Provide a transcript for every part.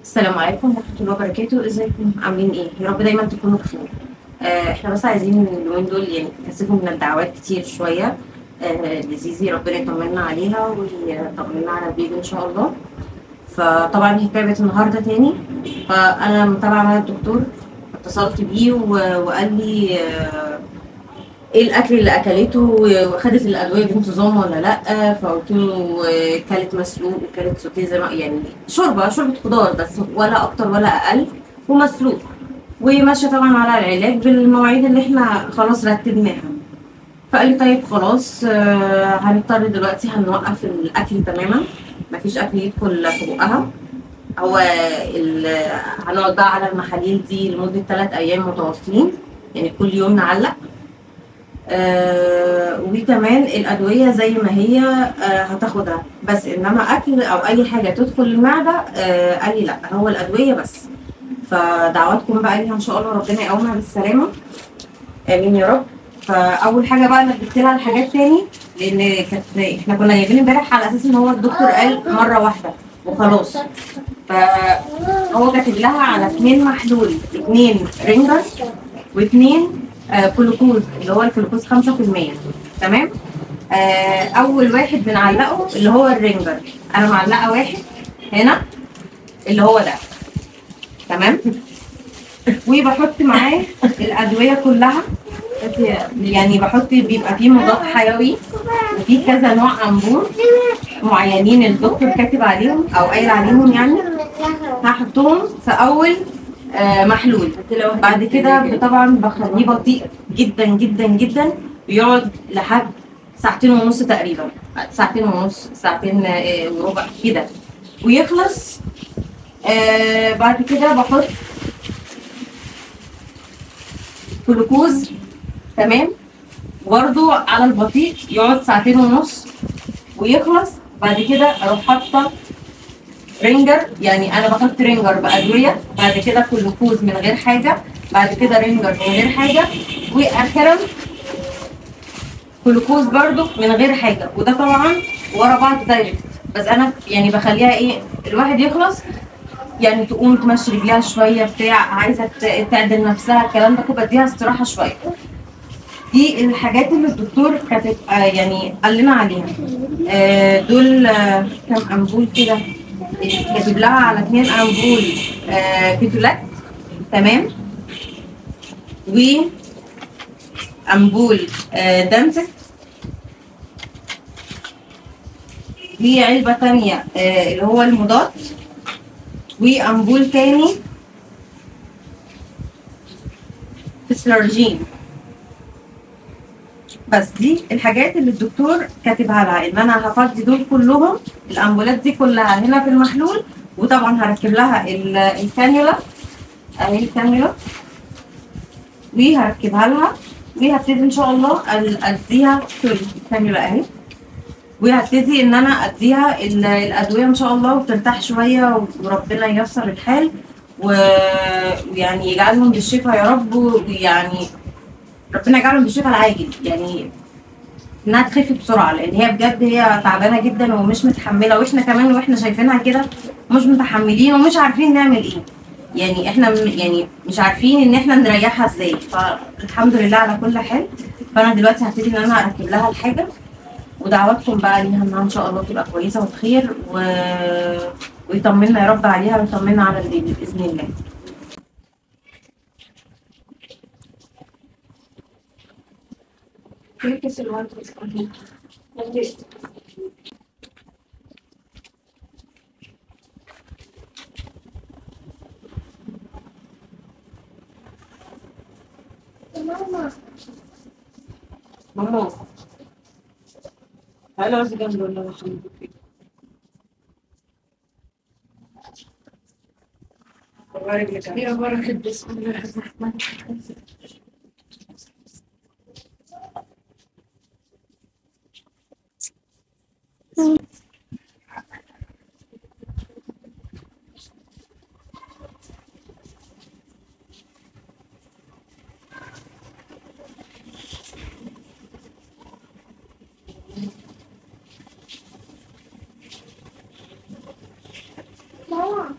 السلام عليكم ورحمة الله وبركاته، ازيكم عاملين ايه؟ يا رب دايما تكونوا بخير. احنا بس عايزين اليومين دول يعني نكثفوا من الدعوات كتير شوية. لزيزي ربنا يطمنا عليها ويطمنا على البيبي ان شاء الله. فطبعا هي تعبت النهارده تاني، فانا متابعة مع الدكتور، اتصلت بيه وقال لي ايه الاكل اللي اكلته وخدت الادويه بانتظام ولا لا. فقلت له كلت مسلوق وكلت سوتيه زي ما يعني شوربه خضار بس، ولا اكتر ولا اقل، ومسلوق، وماشيه طبعا على العلاج بالمواعيد اللي احنا خلاص رتبناها. فقال لي طيب خلاص، هنضطر دلوقتي هنوقف الاكل تماما، مفيش اكل يدخل في بقها. هو هنقعد بقى على المحاليل دي لمده 3 ايام متواصلين، يعني كل يوم نعلق. وكمان الأدوية زي ما هي هتاخدها، بس إنما أكل أو أي حاجة تدخل المعدة قال لي لأ، هو الأدوية بس. فدعواتكم بقى ليها إن شاء الله ربنا يقومها بالسلامة، آمين يا رب. فأول حاجة بقى أنا جبت لها الحاجات تاني، لأن إحنا كنا جايبين امبارح على أساس إن هو الدكتور قال مرة واحدة وخلاص. فهو كاتب لها على 2 محلول، 2 رينجر و2 جلوكوز، اللي هو الجلوكوز 5%. تمام. اول واحد بنعلقه اللي هو الرينجر، انا معلقه واحد هنا اللي هو ده. تمام. وبحط معاه الادويه كلها، يعني بحط بيبقى فيه مضاد حيوي وفي كذا نوع انبور معينين الدكتور كاتب عليهم او قايل عليهم يعني. هحطهم في اول محلول. بعد كده طبعا بخليه بطيء جدا جدا جدا، بيقعد لحد 2 ساعة ونص تقريبا، 2 ساعة ونص، 2 وربع كده، ويخلص. بعد كده بحط جلوكوز. تمام. برضو على البطيء يقعد 2 ساعة ونص ويخلص. بعد كده اروح حاطه رينجر، يعني انا بحط رينجر بادويه، بعد كده جلوكوز من غير حاجه، بعد كده رينجر من غير حاجه، واخيرا جلوكوز برضو من غير حاجه. وده طبعا ورا بعض دايركت، بس انا يعني بخليها ايه، الواحد يخلص يعني تقوم تمشي رجليها شويه بتاع، عايزه تعدل نفسها الكلام ده كله، بديها استراحه شويه. دي الحاجات اللي الدكتور كاتب يعني قال لنا عليها. دول كام امبول كده، كاتب لها على 2 امبول كيتولاك. تمام. وامبول دانسك، وعلبه ثانيه اللي هو المضاد، وامبول تاني فيسلارجين. بس دي الحاجات اللي الدكتور كاتبها لها، ان انا هفضي دول كلهم، الامبولات دي كلها هنا في المحلول. وطبعا هركب لها الكانيولا، اهي الكانيولا، وهركبها لها، وهبتدي ان شاء الله اديها سوري الكانيولا اهي، وهبتدي ان انا اديها الادويه ان شاء الله، وترتاح شويه وربنا ييسر الحال ويعني يجعلهم بالشفاء يا رب. ويعني ربنا يجعلهم بالشفاء العاجل، يعني انها تخف بسرعه، لان هي بجد هي تعبانه جدا ومش متحمله، واحنا كمان واحنا شايفينها كده مش متحملين ومش عارفين نعمل ايه. يعني احنا يعني مش عارفين ان احنا نريحها ازاي. فالحمد لله على كل حال. فانا دلوقتي هبتدي ان انا اركب لها الحاجه، ودعواتكم بقى ليها انها ان شاء الله تبقى كويسه وبخير ويطمنا يا رب عليها ويطمنا على البيبي باذن الله. ماما تعالى اقعدي جنبي والله عشان بارك لك يا بركة. بسم الله الرحمن الرحيم. ماما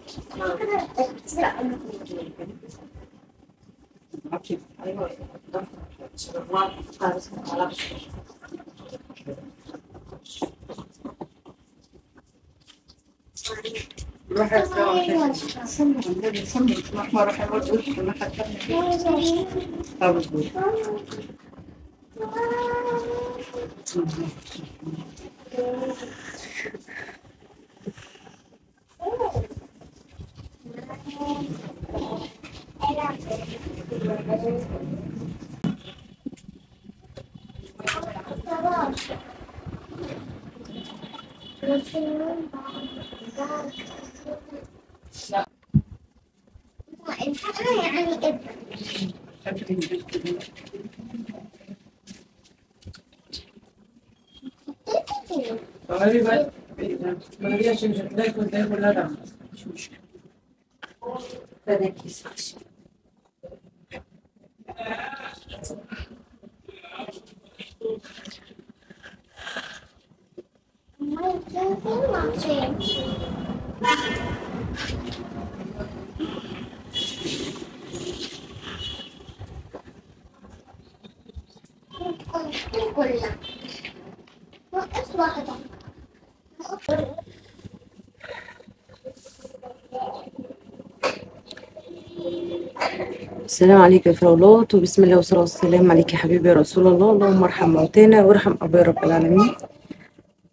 السلام عليكم يا فراولات، وبسم الله والصلاة والسلام عليك يا حبيبي يا رسول الله. اللهم ارحم موتانا وارحم أبويا رب العالمين،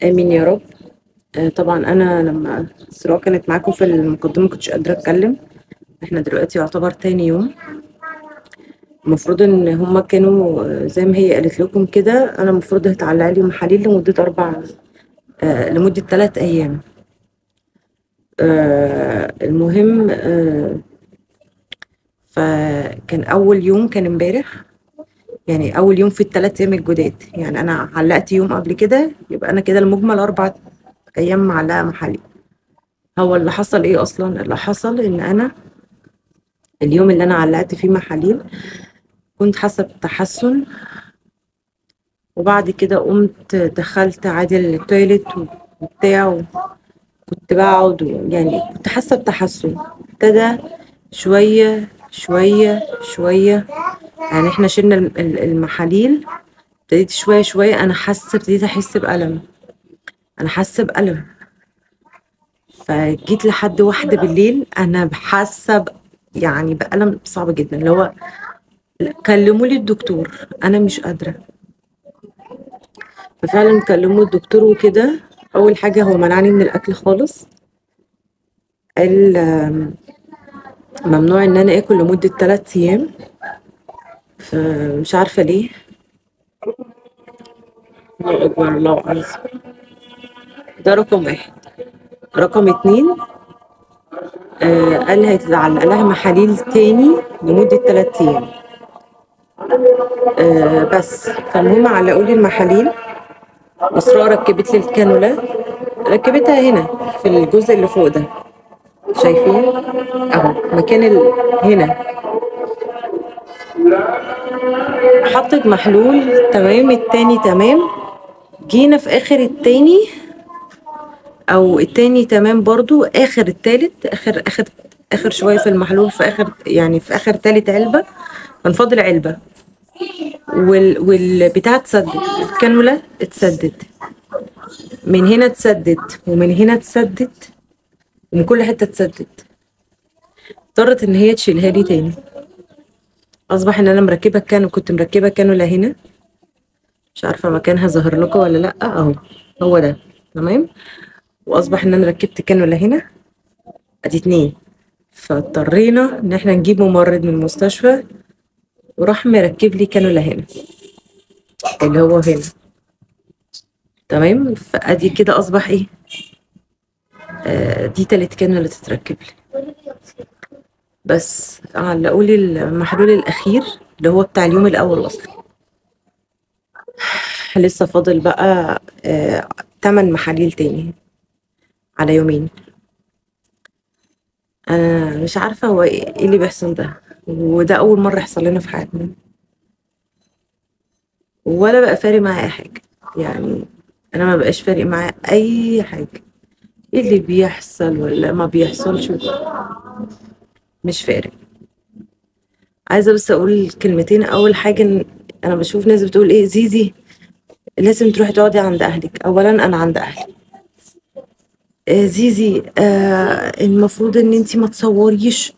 آمين يا رب. طبعا أنا لما السراء كانت معاكم في المقدمة مكنتش قادرة أتكلم. احنا دلوقتي يعتبر تاني يوم. المفروض إن هما كانوا زي ما هي قالت لكم كده، أنا المفروض هتعلق لي محاليل لمدة 3 أيام. المهم فكان أول يوم كان امبارح، يعني أول يوم في ال3 أيام الجداد. يعني أنا علقت يوم قبل كده، يبقى أنا كده المجمل 4 أيام معلقة محاليل. هو اللي حصل إيه أصلا؟ اللي حصل إن أنا اليوم اللي أنا علقت فيه محاليل كنت حاسة بتحسن، وبعد كده قمت دخلت عادي التويليت وبتاع، كنت بقعد يعني كنت حاسة بتحسن. ابتدى شوية شوية شوية، يعني احنا شلنا المحاليل، ابتديت شوية شوية أنا ابتديت أحس بألم. أنا حاسة بألم، فجيت لحد 1 بالليل أنا حاسة يعني بألم صعب جدا، اللي هو كلموا لي الدكتور أنا مش قادرة. ففعلا كلموا الدكتور وكده. أول حاجة هو منعني من الأكل خالص، قال ممنوع إن أنا آكل لمدة 3 أيام. فمش عارفة ليه. الله أكبر، الله أعظم. ده رقم 1. رقم 2 قال هيتعلق لها محاليل تاني لمدة 3 أيام. بس فالمهم علقوا لي المحاليل، إسراء ركبت لي الكانولا، ركبتها هنا في الجزء اللي فوق ده، شايفين اهو مكان هنا. حطت محلول تمام، التاني تمام. جينا في اخر التاني او التاني تمام برضو، اخر التالت، اخر شويه في المحلول، في اخر يعني في اخر تالت علبه كان فاضل علبه، والبتاع اتسدد، الكانولا اتسدد من هنا، اتسدد ومن هنا اتسدد، ومن كل حته اتسدد. اضطرت ان هي تشيلها لي تاني. اصبح ان انا كنت مركبه كانولا هنا، مش عارفه مكانها ظاهر لكم ولا لا، اهو هو ده تمام. واصبح ان انا ركبت كانولا هنا، ادي 2. فاضطرينا ان احنا نجيب ممرض من المستشفى، وراح مركب لي كانولا هنا اللي هو هنا تمام. فادي كده اصبح ايه، دي 3 كانولا تتركب لي. بس علقوا لي المحلول الاخير اللي هو بتاع اليوم الاول اصلا. لسه فاضل بقى 8 محاليل تاني على يومين. انا مش عارفه هو ايه اللي بيحصل ده، وده اول مره يحصل لنا في حياتنا، ولا بقى فارق معايا اي حاجه. يعني انا ما بقاش فارق معايا اي حاجه، ايه اللي بيحصل ولا ما بيحصلش مش فارق. عايزه بس اقول كلمتين. اول حاجه إن انا بشوف ناس بتقول ايه زيزي لازم تروحي تقعدي عند اهلك. اولا انا عند اهلي. زيزي المفروض ان انتي ما تصوريش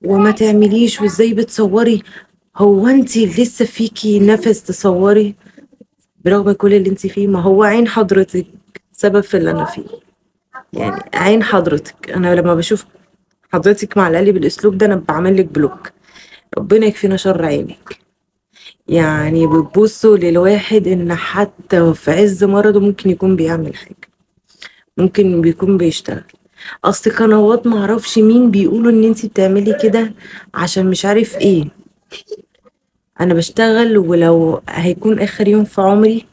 وما تعمليش، وازاي بتصوري؟ هو انتي لسه فيكي نفس تصوري؟ برغم كل اللي انتي فيه، ما هو عين حضرتك سبب في اللي انا فيه. يعني عين حضرتك، انا لما بشوف حضرتك مع القلب بالاسلوب ده انا بعمل لك بلوك. ربنا يكفينا شر عينك. يعني بتبصوا للواحد ان حتى في عز مرضه ممكن يكون بيعمل حاجة، ممكن بيكون بيشتغل. اصل قنوات معرفش مين بيقولوا ان انتي بتعملي كده عشان مش عارف ايه. انا بشتغل، ولو هيكون اخر يوم في عمري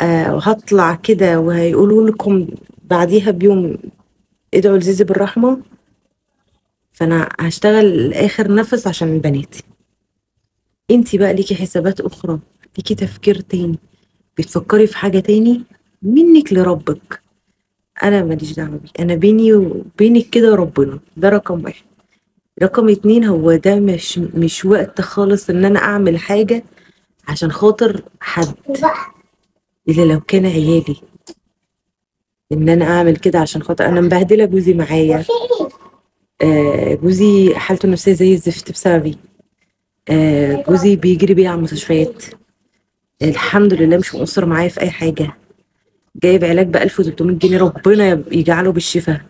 وهطلع كده وهيقولوا لكم بعديها بيوم ادعوا لزيزي بالرحمة، فانا هشتغل لاخر نفس عشان بناتي. انتي بقى ليكي حسابات اخرى، ليكي تفكير تاني، بتفكري في حاجة تاني منك لربك. انا ماليش دعوة بيه، انا بيني وبينك كده ربنا، ده رقم واحد. رقم اتنين، هو ده مش وقت خالص ان انا اعمل حاجة عشان خاطر حد، الا لو كان عيالي. ان انا اعمل كده عشان خاطر انا مبهدلة جوزي معايا. جوزي حالته النفسية زي الزفت بسببي. جوزي بيجري بيا على المستشفيات. الحمد لله مش مقصر معايا في اي حاجة. جايب علاج ب 1300 جنيه، ربنا يجعله بالشفاء.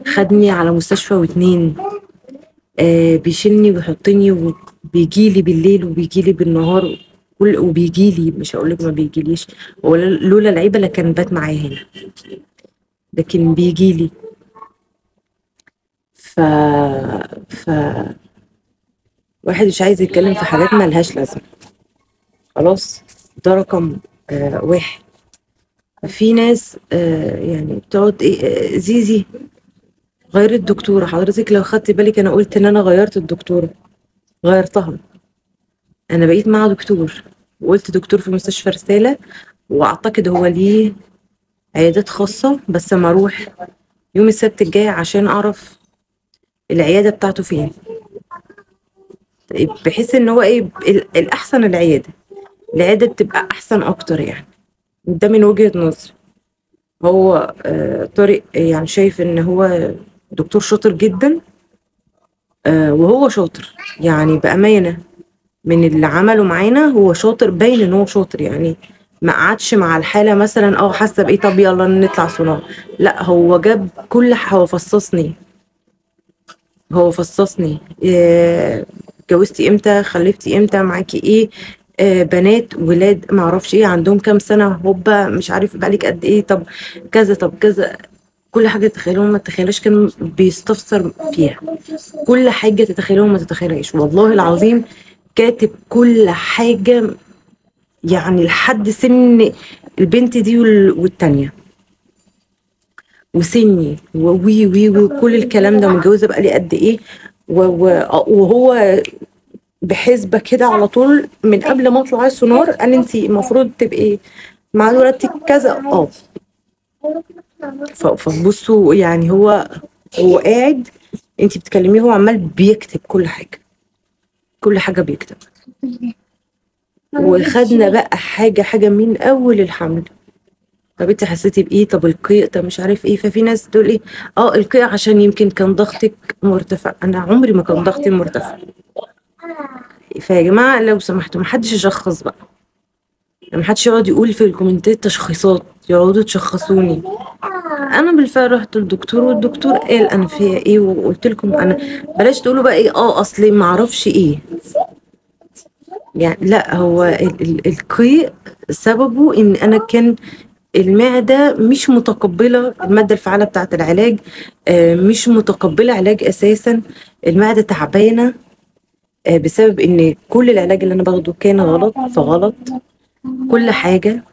خدني على مستشفى واتنين. بيشيلني ويحطني وبيجيلي بالليل وبيجيلي بالنهار. وبيجيلي، مش هقولك ما بيجيليش، هو لولا العيبة لكان بات معايا هنا، لكن بيجيلي. ف ف واحد مش عايز يتكلم في حاجات مالهاش لازمة. خلاص، ده رقم واحد. في ناس يعني بتقعد ايه زيزي غير الدكتورة. حضرتك لو خدتي بالك انا قلت ان انا غيرت الدكتورة، غيرتها. انا بقيت مع دكتور، وقلت دكتور في مستشفى رسالة، واعتقد هو ليه عيادات خاصة، بس اما اروح يوم السبت الجاي عشان اعرف العيادة بتاعته فين، بحيث ان هو ايه الاحسن. العيادة بتبقى احسن اكتر يعني. ده من وجهة نظري. هو طارق يعني شايف ان هو دكتور شاطر جدا، وهو شاطر يعني بأمانة. من اللي عمله معانا هو شاطر، باين ان هو شاطر يعني. ما قعدش مع الحالة مثلا حاسة بايه طب يلا نطلع صناعة. لا، هو جاب كل هو فصصني. اتجوزتي امتى، خلفتي امتى، معاكي ايه، بنات ولاد ما اعرفش ايه، عندهم كام سنة، هوبا مش عارف بقالك قد ايه، طب كذا طب كذا. كل حاجة تتخيلوها ما تتخيلوش كان بيستفسر فيها. كل حاجة تتخيلوها ما تتخيلهاش والله العظيم. كاتب كل حاجة، يعني لحد سن البنت دي والتانية وسني وي وي وكل الكلام ده. متجوزة بقالي قد ايه، وهو بحسبة كده على طول من قبل ما اطلع السونار قال انت المفروض تبقي مع ولادتك كذا. فبصوا يعني هو قاعد، انت بتكلميه هو عمال بيكتب كل حاجة، كل حاجة بيكتب. وخدنا بقى حاجة من أول الحمل. طب انت حسيتي بإيه؟ طب القيء، طب مش عارف ايه. ففي ناس تقول ايه القيء عشان يمكن كان ضغطك مرتفع. أنا عمري ما كان ضغطي مرتفع. فيا جماعة لو سمحتوا محدش يشخص بقى، محدش يقعد يقول في الكومنتات تشخيصات، يقعدوا تشخصوني. انا بالفعل رحت للدكتور، والدكتور قال انا فيا ايه، وقلت لكم انا بلاش تقولوا بقى ايه اصلي ما اعرفش ايه. يعني لا، هو القيء سببه ان انا كان المعدة مش متقبلة المادة الفعالة بتاعة العلاج، مش متقبلة علاج اساسا. المعدة تعبانة بسبب ان كل العلاج اللي انا باخده كان غلط فغلط. كل حاجة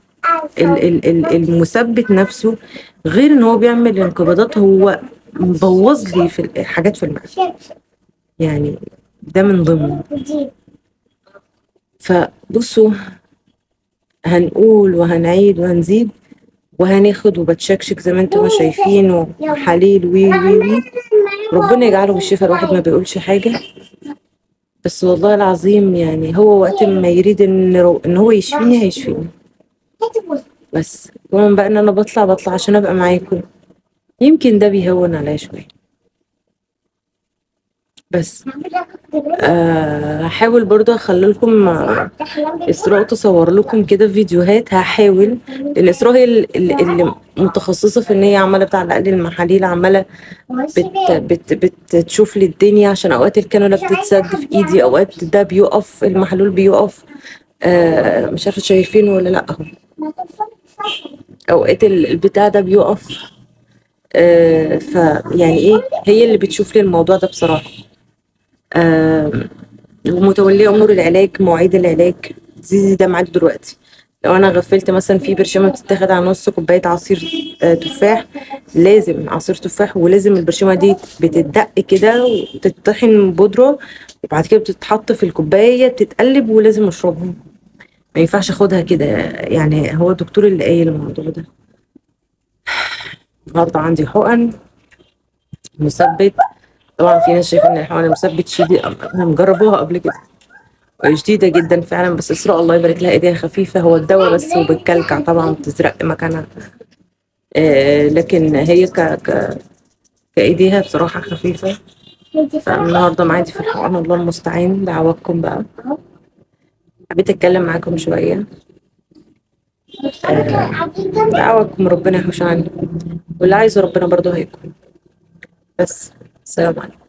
المثبت نفسه، غير ان هو بيعمل انقباضات، هو مبوظ لي في حاجات في المعدة يعني. ده من ضمن. فبصوا، هنقول وهنعيد وهنزيد، وهناخد وبتشكشك زي ما انتم ما شايفين، وحليل وي وي وي. ربنا يجعله بالشفاء، الواحد ما بيقولش حاجة، بس والله العظيم يعني هو وقت ما يريد ان هو يشفيني هيشفيني. بس كمان بقى ان انا بطلع عشان ابقى معاكم، يمكن ده بيهون عليا شوية. بس هحاول برضه اخلي لكم اسراء تصور لكم كده فيديوهات، هحاول. لان اسراء هي اللي متخصصه في ان هي عماله بتعلق لي المحاليل، عماله بتشوف لي الدنيا، عشان اوقات الكانولا بتتسد في ايدي، اوقات ده بيقف المحلول بيقف. مش عارفه شايفينه ولا لا اهو، اوقات البتاع ده بيقف. فيعني ايه، هي اللي بتشوف لي الموضوع ده بصراحه. ومتوليه امور العلاج، مواعيد العلاج. زيزي ده معاك دلوقتي، لو انا غفلت مثلا في برشامه بتتاخد على نص كوبايه عصير تفاح، لازم عصير تفاح، ولازم البرشامه دي بتتدق كده وتتطحن بودره، وبعد كده بتتحط في الكوبايه بتتقلب، ولازم اشربها، ما ينفعش اخدها كده. يعني هو الدكتور اللي قايل الموضوع ده. النهارده عندي حقن مثبت، طبعا في ناس شايفه ان الحقن المثبت شديد، انا مجربوها قبل كده شديدة جدا فعلا، بس إسراء الله يبارك لها ايديها خفيفة، هو الدواء بس وبتكلكع طبعا بتزرق مكانها. لكن هي كايديها بصراحة خفيفة. فالنهاردة معادي في الحقن، الله المستعان، دعواتكم بقى. حبيت اتكلم معاكم شوية. دعواتكم ربنا يحوش عني، واللي عايزه ربنا برضه هيكون. بس السلام عليكم.